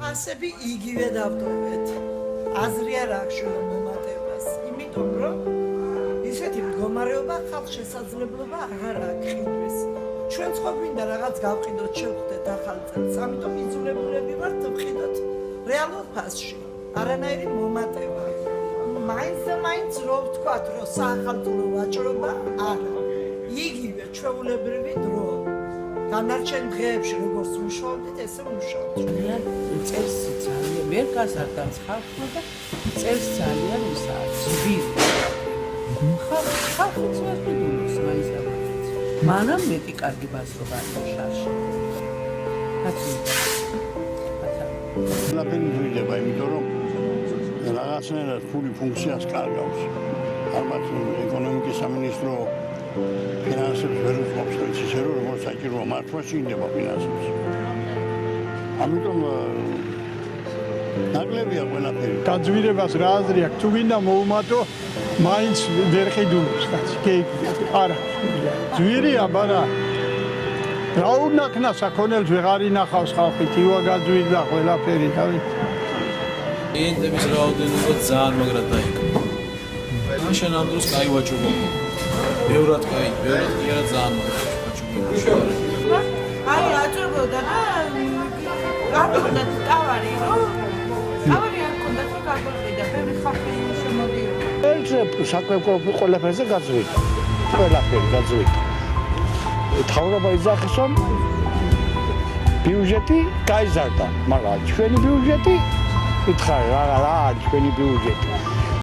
ასები იგივე დავტოვეთ. აზრი არ აქვს მომატებას, იმიტომ რომ ისეთი მდგომარეობა ხალხს შესაძლებლობა აღარ აქვს. ჩვენ ხო გვინდა რაღაც გავყიდოთ, შევხვდეთ ახალ წელს, ამიტომ იძულებულები ვართ ვყიდოთ რეალურ ფასში. არანაირი მომატება. მაინც და მაინც რო ვთქვათ, რომ საახალწლო ვაჭრობა არა. იგივე ჩვეულებრივი დრო. განარჩენ დღეებში როგორც მუშაობდით, ესე მუშაობთ. წელს ძალიან ვერ გაზარდავს ხალხმა და წელს ძალიან ისაა ძვირი. ხალხი ვერ გიდულობს მაინც და მაინც. მანამ მეტი კარგი ბაზრობა არის შარში. ყველაფერი მძვირდება, იმიტომ რომ რაღაცნაირად ფული ფუნქციას კარგავს. ალბათ ეკონომიკის სამინისტრო ფინანსებს ვერ უწყობს, ისე რომ როგორც საჭიროა მართვა შეიძლება ფინანსებს. ამიტომ ნაკლებია ყველაფერი. გაძვირებას რა აზრი აქვს? თუ გინდა მოუმატო, მაინც ვერ ყიდულობს კაცი. არა. ძვირია, ბარა. რა უნაქნა საქონელს ვეღარ ინახავს ხალხი, თივა გაძვირდა ყველაფერი, თავი. კლიენტების რაოდენობა ძალიან მაგრად დაიკარგა. მაშინ ამ დროს კაი ვაჭრობა. ბევრად კაი, ბევრად კი არა ძალიან მაგრად ვაჭრობა. აი აჭრობოდა და გაბოდა ტავარი, რომ ტავარი არ ქონდა თუ გაბოდა, ბევრი ხალხი შემოდიოდა. ელჩე საკვე ყველაფერზე გაძვირდა. ყველაფერი გაძვირდა. თავრობა იძახის რომ ბიუჯეტი გაიზარდა, მაგრამ ჩვენი ბიუჯეტი ითხარ რა არის ჩვენი ბიუჯეტი.